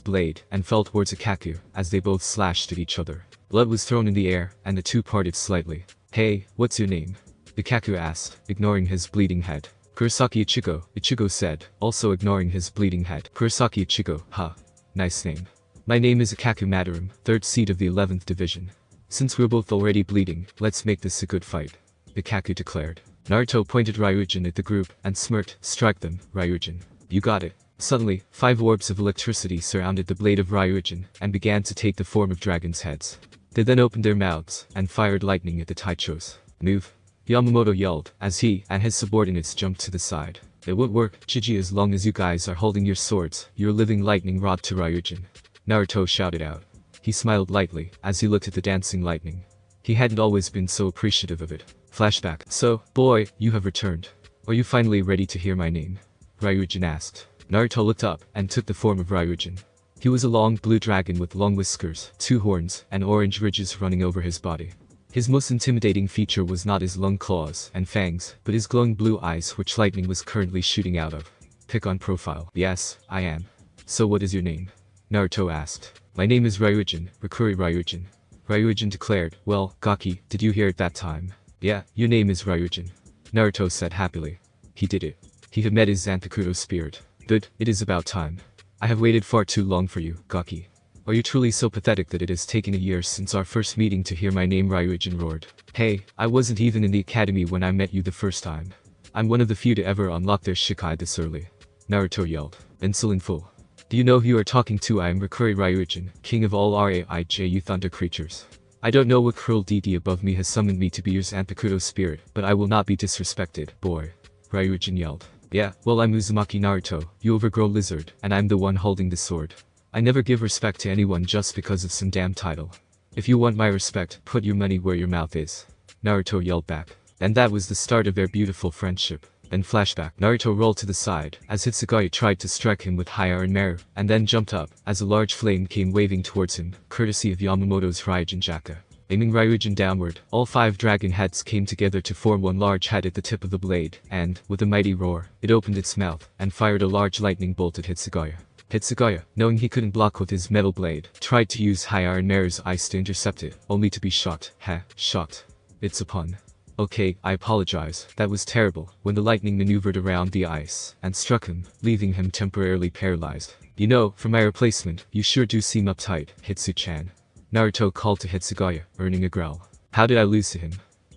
blade, and fell towards Ikaku, as they both slashed at each other. Blood was thrown in the air, and the two parted slightly. Hey, what's your name? Ikaku asked, ignoring his bleeding head. Kurosaki Ichigo, Ichigo said, also ignoring his bleeding head. Kurosaki Ichigo, huh. Nice name. My name is Ikaku Madaram, 3rd seed of the 11th division. Since we're both already bleeding, let's make this a good fight. Ikaku declared. Naruto pointed Ryujin at the group, and smirked, strike them, Ryujin. You got it. Suddenly, 5 orbs of electricity surrounded the blade of Ryujin, and began to take the form of dragons' heads. They then opened their mouths, and fired lightning at the Taichos. Move. Yamamoto yelled, as he and his subordinates jumped to the side. It won't work, Chiji, as long as you guys are holding your swords. You're a living lightning rod to Ryujin. Naruto shouted out. He smiled lightly, as he looked at the dancing lightning. He hadn't always been so appreciative of it. Flashback. So, boy, you have returned. Are you finally ready to hear my name? Ryujin asked. Naruto looked up and took the form of Ryujin. He was a long blue dragon with long whiskers, 2 horns, and orange ridges running over his body. His most intimidating feature was not his long claws and fangs, but his glowing blue eyes which lightning was currently shooting out of. Pick on profile. Yes, I am. So what is your name? Naruto asked. My name is Ryujin, Rikuri Ryujin. Ryujin declared. Well, Gaki, did you hear it that time? Yeah, your name is Ryujin. Naruto said happily. He did it. He had met his Zanpakuto spirit. Good, it is about time. I have waited far too long for you, Gaki. Are you truly so pathetic that it has taken a year since our first meeting to hear my name? Ryujin roared. Hey, I wasn't even in the academy when I met you the first time. I'm one of the few to ever unlock their Shikai this early. Naruto yelled. Insolent fool. Do you know who you are talking to? I am Rikuri Ryujin, king of all Raiju thunder creatures. I don't know what cruel deity above me has summoned me to be your Zanpakuto spirit, but I will not be disrespected, boy. Ryujin yelled. Yeah, well I'm Uzumaki Naruto, you overgrown lizard, and I'm the one holding the sword. I never give respect to anyone just because of some damn title. If you want my respect, put your money where your mouth is. Naruto yelled back. And that was the start of their beautiful friendship. Then flashback. Naruto rolled to the side, as Hitsugaya tried to strike him with High Iron Meru, and then jumped up, as a large flame came waving towards him, courtesy of Yamamoto's Raijin Jaka. Aiming Ryujin downward, all 5 dragon heads came together to form one large head at the tip of the blade, and, with a mighty roar, it opened its mouth, and fired a large lightning bolt at Hitsugaya. Hitsugaya, knowing he couldn't block with his metal blade, tried to use High Iron Meru's ice to intercept it, only to be shot. Shot. It's a pun. Okay, I apologize, that was terrible, when the lightning maneuvered around the ice, and struck him, leaving him temporarily paralyzed. You know, for my replacement, you sure do seem uptight, Hitsu-chan. Naruto called to Hitsugaya, earning a growl. How did I lose to him?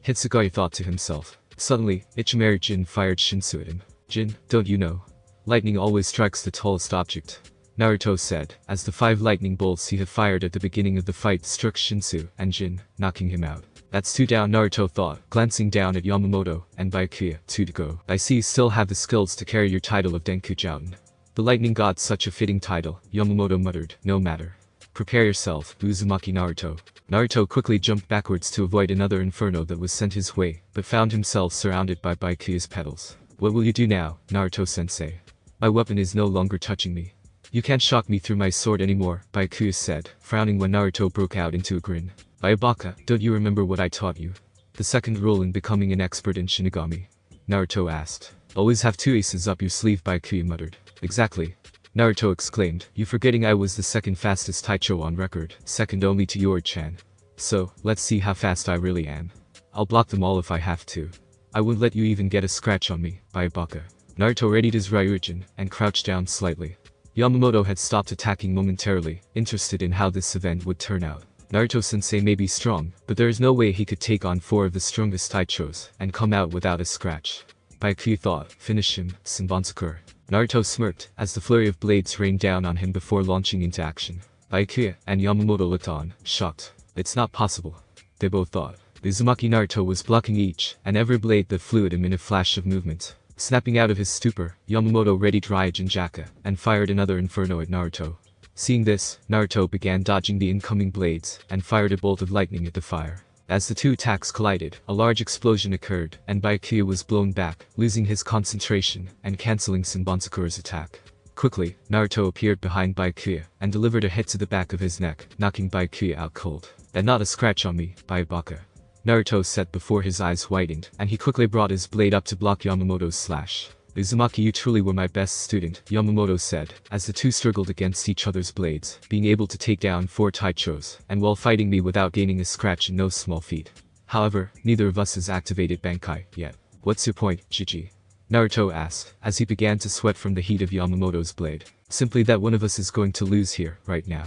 Hitsugaya thought to himself. Suddenly, Ichimaru Jin fired Shinsu at him. Jin, don't you know? Lightning always strikes the tallest object. Naruto said, as the 5 lightning bolts he had fired at the beginning of the fight struck Shinsu and Jin, knocking him out. That's 2 down, Naruto thought, glancing down at Yamamoto and Byakuya. 2 to go. I see you still have the skills to carry your title of Denkujouten. The lightning god, such a fitting title, Yamamoto muttered. No matter. Prepare yourself, Uzumaki Naruto. Naruto quickly jumped backwards to avoid another inferno that was sent his way, but found himself surrounded by Byakuya's petals. What will you do now, Naruto-sensei? My weapon is no longer touching me. You can't shock me through my sword anymore, Byakuya said, frowning when Naruto broke out into a grin. Byakuya, don't you remember what I taught you? The second rule in becoming an expert in Shinigami? Naruto asked. Always have 2 aces up your sleeve, Byakuya muttered. Exactly. Naruto exclaimed, you forgetting I was the second fastest Taicho on record, second only to Yoruichi-chan. So, let's see how fast I really am. I'll block them all if I have to. I wouldn't let you even get a scratch on me, Byakuya. Naruto readied his Ryujin, and crouched down slightly. Yamamoto had stopped attacking momentarily, interested in how this event would turn out. Naruto-sensei may be strong, but there is no way he could take on 4 of the strongest Taichos, and come out without a scratch. Byakuya thought, finish him, Senbonsakur. Naruto smirked, as the flurry of blades rained down on him before launching into action. Byakuya and Yamamoto looked on, shocked. It's not possible. They both thought. Uzumaki Naruto was blocking each and every blade that flew at him in a flash of movement. Snapping out of his stupor, Yamamoto readied Raijin Jaka, and fired another inferno at Naruto. Seeing this, Naruto began dodging the incoming blades, and fired a bolt of lightning at the fire. As the 2 attacks collided, a large explosion occurred, and Byakuya was blown back, losing his concentration, and cancelling Senbonsakur's attack. Quickly, Naruto appeared behind Byakuya, and delivered a hit to the back of his neck, knocking Byakuya out cold. And not a scratch on me, Byakuya. Naruto said before his eyes widened, and he quickly brought his blade up to block Yamamoto's slash. Uzumaki, you truly were my best student, Yamamoto said, as the 2 struggled against each other's blades, being able to take down 4 Taichos, and while fighting me without gaining a scratch in no small feat. However, neither of us has activated Bankai yet. What's your point, Gigi? Naruto asked, as he began to sweat from the heat of Yamamoto's blade. Simply that one of us is going to lose here, right now.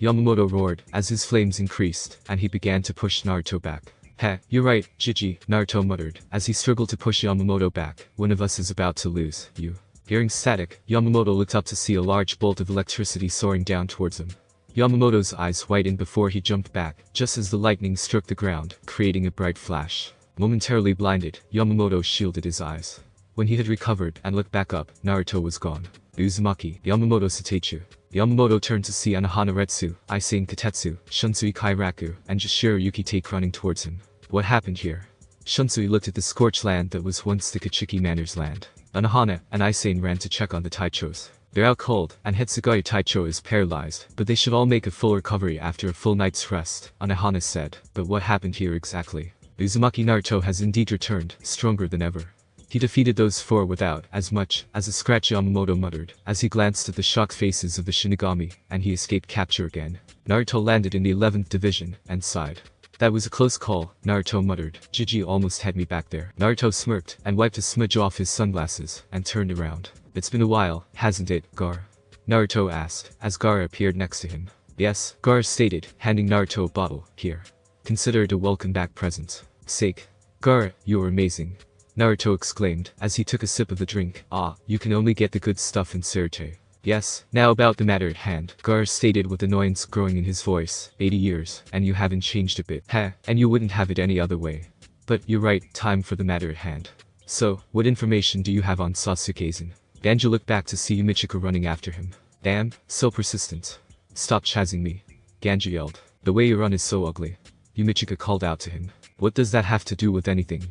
Yamamoto roared, as his flames increased, and he began to push Naruto back. Heh, you're right, Gigi, Naruto muttered, as he struggled to push Yamamoto back. One of us is about to lose, you. Hearing static, Yamamoto looked up to see a large bolt of electricity soaring down towards him. Yamamoto's eyes widened before he jumped back, just as the lightning struck the ground, creating a bright flash. Momentarily blinded, Yamamoto shielded his eyes. When he had recovered and looked back up, Naruto was gone. Uzumaki, Yamamoto Satechu. Yamamoto turned to see Anohana Retsu, Isen Katetsu, Shunsui Kairaku, and Jishiro Yukitake running towards him. What happened here? Shunsui looked at the scorched land that was once the Kachiki Manor's land. Anohana and Isen ran to check on the Taichos. They're out cold, and Hetsugaya Taicho is paralyzed, but they should all make a full recovery after a full night's rest, Anohana said. But what happened here exactly? Uzumaki Naruto has indeed returned, stronger than ever. He defeated those four without as much as a scratch, Yamamoto muttered, as he glanced at the shocked faces of the Shinigami, and he escaped capture again. Naruto landed in the 11th division, and sighed. That was a close call, Naruto muttered. Jiji almost had me back there. Naruto smirked, and wiped a smudge off his sunglasses, and turned around. It's been a while, hasn't it, Gar? Naruto asked, as Gaara appeared next to him. Yes, Gaara stated, handing Naruto a bottle. Here. Consider it a welcome back present. Sake. Gaara, you are amazing. Naruto exclaimed, as he took a sip of the drink. Ah, you can only get the good stuff in Surte. Yes, now about the matter at hand, Gaara stated with annoyance growing in his voice. 80 years, and you haven't changed a bit. Heh, and you wouldn't have it any other way. But, you're right, time for the matter at hand. So, what information do you have on Sasuke-san? Ganju looked back to see Yumichika running after him. Damn, so persistent. Stop chasing me. Ganju yelled. The way you run is so ugly. Yumichika called out to him. What does that have to do with anything?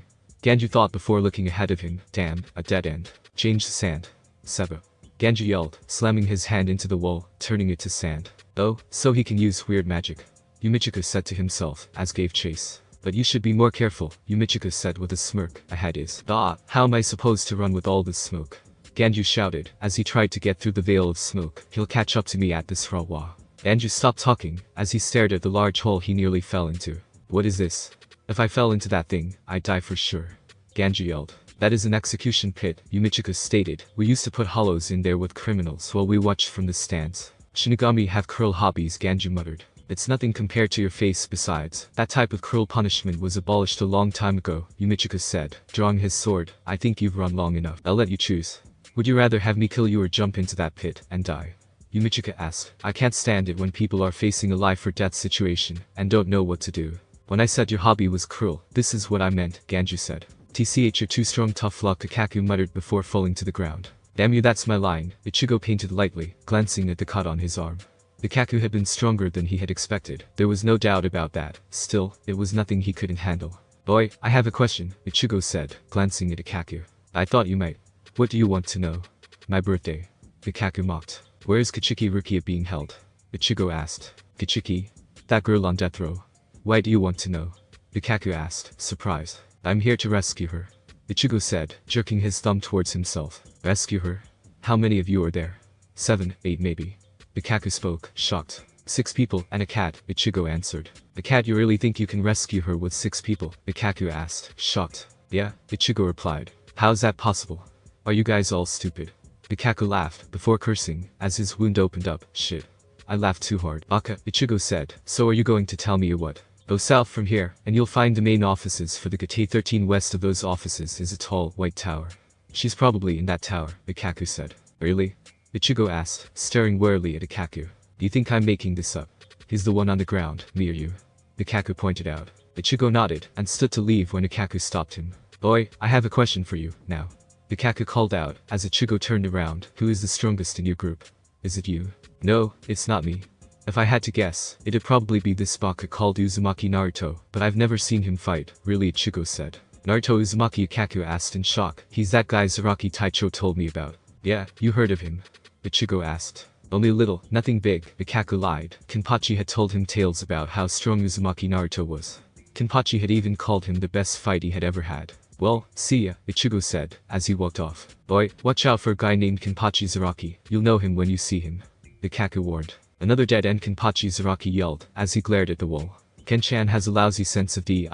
Ganju thought before looking ahead of him. Damn, a dead end. Change the sand. Seba. Ganju yelled, slamming his hand into the wall, turning it to sand. Oh, so he can use weird magic. Yumichika said to himself, as gave chase. But you should be more careful, Yumichika said with a smirk. Ahead is. Ah, how am I supposed to run with all this smoke? Ganju shouted, as he tried to get through the veil of smoke. He'll catch up to me at this rawa. Ganju stopped talking, as he stared at the large hole he nearly fell into. What is this? If I fell into that thing, I'd die for sure. Ganju yelled. That is an execution pit, Yumichika stated. We used to put hollows in there with criminals while we watched from the stands. Shinigami have cruel hobbies, Ganju muttered. It's nothing compared to your face. Besides, that type of cruel punishment was abolished a long time ago, Yumichika said, drawing his sword. I think you've run long enough. I'll let you choose. Would you rather have me kill you or jump into that pit and die? Yumichika asked. I can't stand it when people are facing a life or death situation and don't know what to do. When I said your hobby was cruel, this is what I meant, Ganju said. TCH, you're too strong, tough luck, Kakaku muttered before falling to the ground. Damn you, that's my line, Ichigo painted lightly, glancing at the cut on his arm. The Kaku had been stronger than he had expected. There was no doubt about that. Still, it was nothing he couldn't handle. Boy, I have a question, Ichigo said, glancing at Kaku. I thought you might. What do you want to know? My birthday. Kaku mocked. Where is Kachiki Rukia being held? Ichigo asked. Kachiki? That girl on death row. Why do you want to know? Kaku asked, surprised. I'm here to rescue her. Ichigo said, jerking his thumb towards himself. Rescue her? How many of you are there? 7, 8 maybe. Kaku spoke, shocked. 6 people and a cat, Ichigo answered. A cat? You really think you can rescue her with 6 people? Kaku asked, shocked. Yeah, Ichigo replied. How's that possible? Are you guys all stupid? Kaku laughed, before cursing, as his wound opened up. Shit. I laughed too hard. Baka, Ichigo said. So are you going to tell me or what? Go south from here, and you'll find the main offices for the Gate 13. West of those offices is a tall, white tower. She's probably in that tower, Kaku said. Really? Ichigo asked, staring warily at Kaku. Do you think I'm making this up? He's the one on the ground, me or you? Kaku pointed out. Ichigo nodded, and stood to leave when Kaku stopped him. Boy, I have a question for you, now. Kaku called out, as Ichigo turned around. Who is the strongest in your group? Is it you? No, it's not me. If I had to guess, it'd probably be this baka called Uzumaki Naruto, but I've never seen him fight, really, Ichigo said. Naruto Uzumaki, Kaku asked in shock. He's that guy Zaraki Taicho told me about. Yeah, you heard of him? Ichigo asked. Only a little, nothing big, Kaku lied. Kenpachi had told him tales about how strong Uzumaki Naruto was. Kenpachi had even called him the best fight he had ever had. Well, see ya, Ichigo said, as he walked off. Boy, watch out for a guy named Kenpachi Zaraki, you'll know him when you see him. Kaku warned. Another dead-end, Kenpachi Zaraki yelled, as he glared at the wall. Ken-chan has a lousy sense of direction.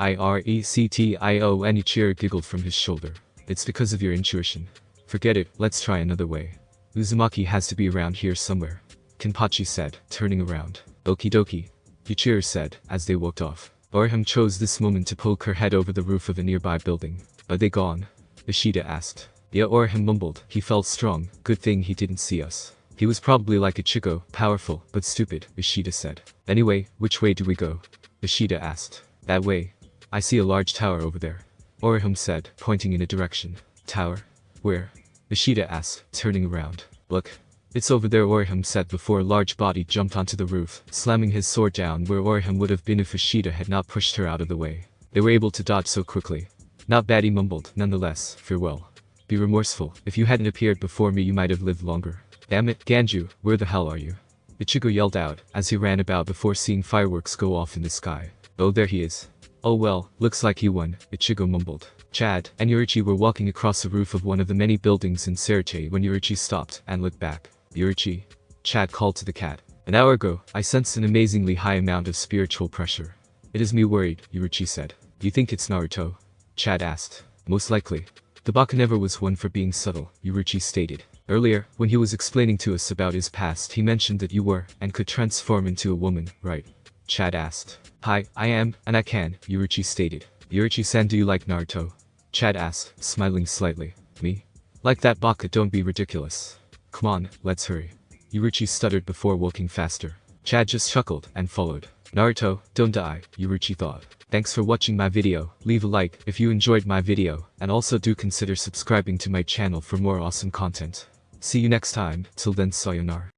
Ichiro giggled from his shoulder. It's because of your intuition. Forget it, let's try another way. Uzumaki has to be around here somewhere. Kenpachi said, turning around. Okie dokie. Ichiro said, as they walked off. Orihime chose this moment to poke her head over the roof of a nearby building. Are they gone? Ishida asked. Yeah, Orihime mumbled. He felt strong, good thing he didn't see us. He was probably like Ichigo, powerful, but stupid, Ishida said. Anyway, which way do we go? Ishida asked. That way. I see a large tower over there. Orihime said, pointing in a direction. Tower? Where? Ishida asked, turning around. Look. It's over there, Orihime said before a large body jumped onto the roof, slamming his sword down where Orihime would have been if Ishida had not pushed her out of the way. They were able to dodge so quickly. Not bad, he mumbled. Nonetheless, farewell. Be remorseful. If you hadn't appeared before me, you might have lived longer. Damn it, Ganju, where the hell are you? Ichigo yelled out, as he ran about before seeing fireworks go off in the sky. Oh, there he is. Oh well, looks like he won, Ichigo mumbled. Chad and Yoruichi were walking across the roof of one of the many buildings in Serite when Yoruichi stopped and looked back. Yoruichi, Chad called to the cat. An hour ago, I sensed an amazingly high amount of spiritual pressure. It is me worried, Yoruichi said. You think it's Naruto? Chad asked. Most likely. The Baka never was one for being subtle, Yoruichi stated. Earlier, when he was explaining to us about his past, he mentioned that you were, and could transform into a woman, right? Chad asked. Hi, I am, and I can, Yoruichi stated. Yoruichi-san, do you like Naruto? Chad asked, smiling slightly. Me? Like that, Baka, don't be ridiculous. Come on, let's hurry. Yoruichi stuttered before walking faster. Chad just chuckled and followed. Naruto, don't die, Yoruichi thought. Thanks for watching my video. Leave a like if you enjoyed my video, and also do consider subscribing to my channel for more awesome content. See you next time. Till then, sayonara.